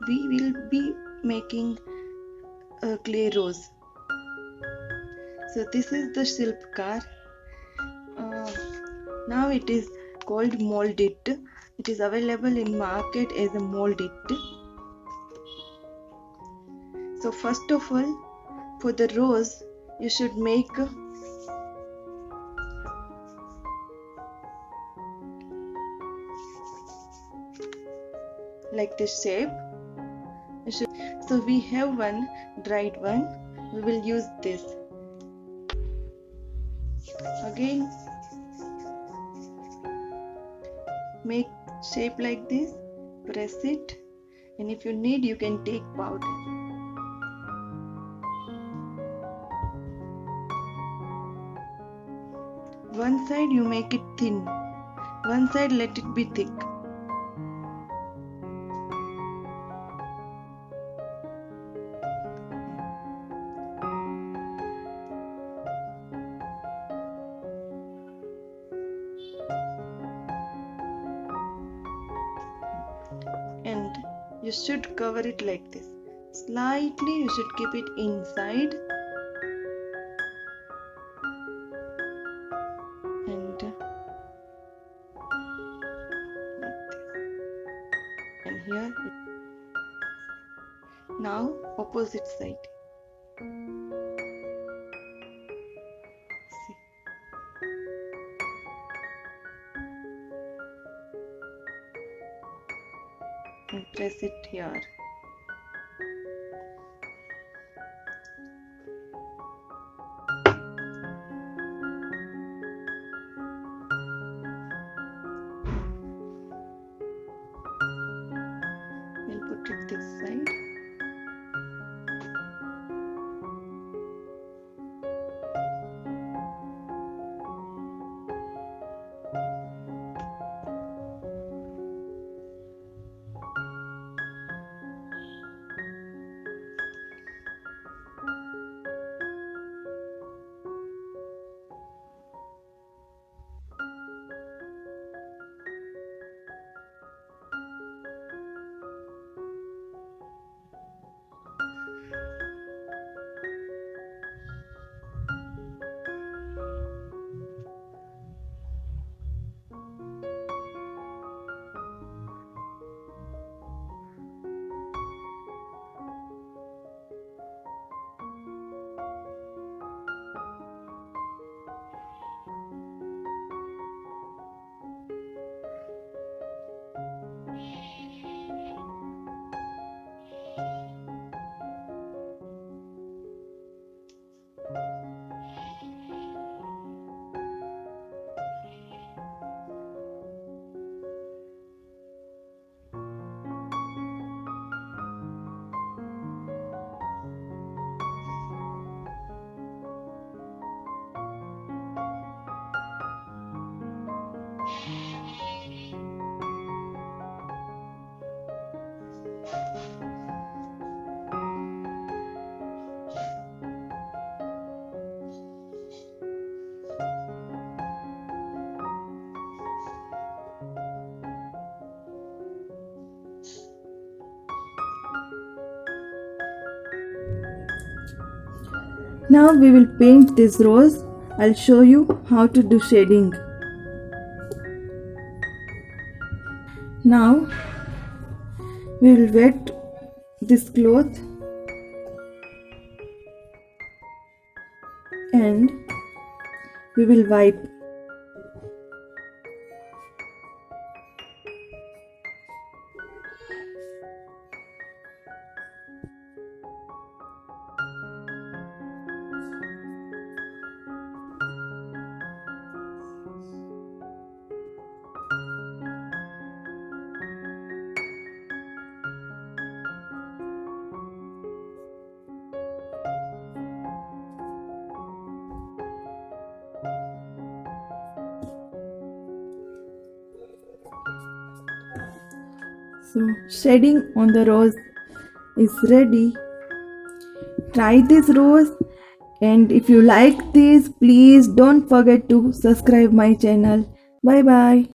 we will be making a clay rose. So this is the Shilpkar. Now it is called Mouldit. It is available in market as a Mouldit. So first of all, for the rose, you should make like this shape. So we have one dried one. We will use this. Again, make shape like this, press it, and if you need you can take powder. One side you make it thin, one side let it be thick. And you should cover it like this. Slightly you should keep it inside, and like this. And here, now opposite side. See. And press it here. We'll put it this side. Now we will paint this rose. I'll show you how to do shading. Now we will wet this cloth and we will wipe. So shading on the rose is ready. Try this rose, and if you like this, please don't forget to subscribe my channel. Bye bye.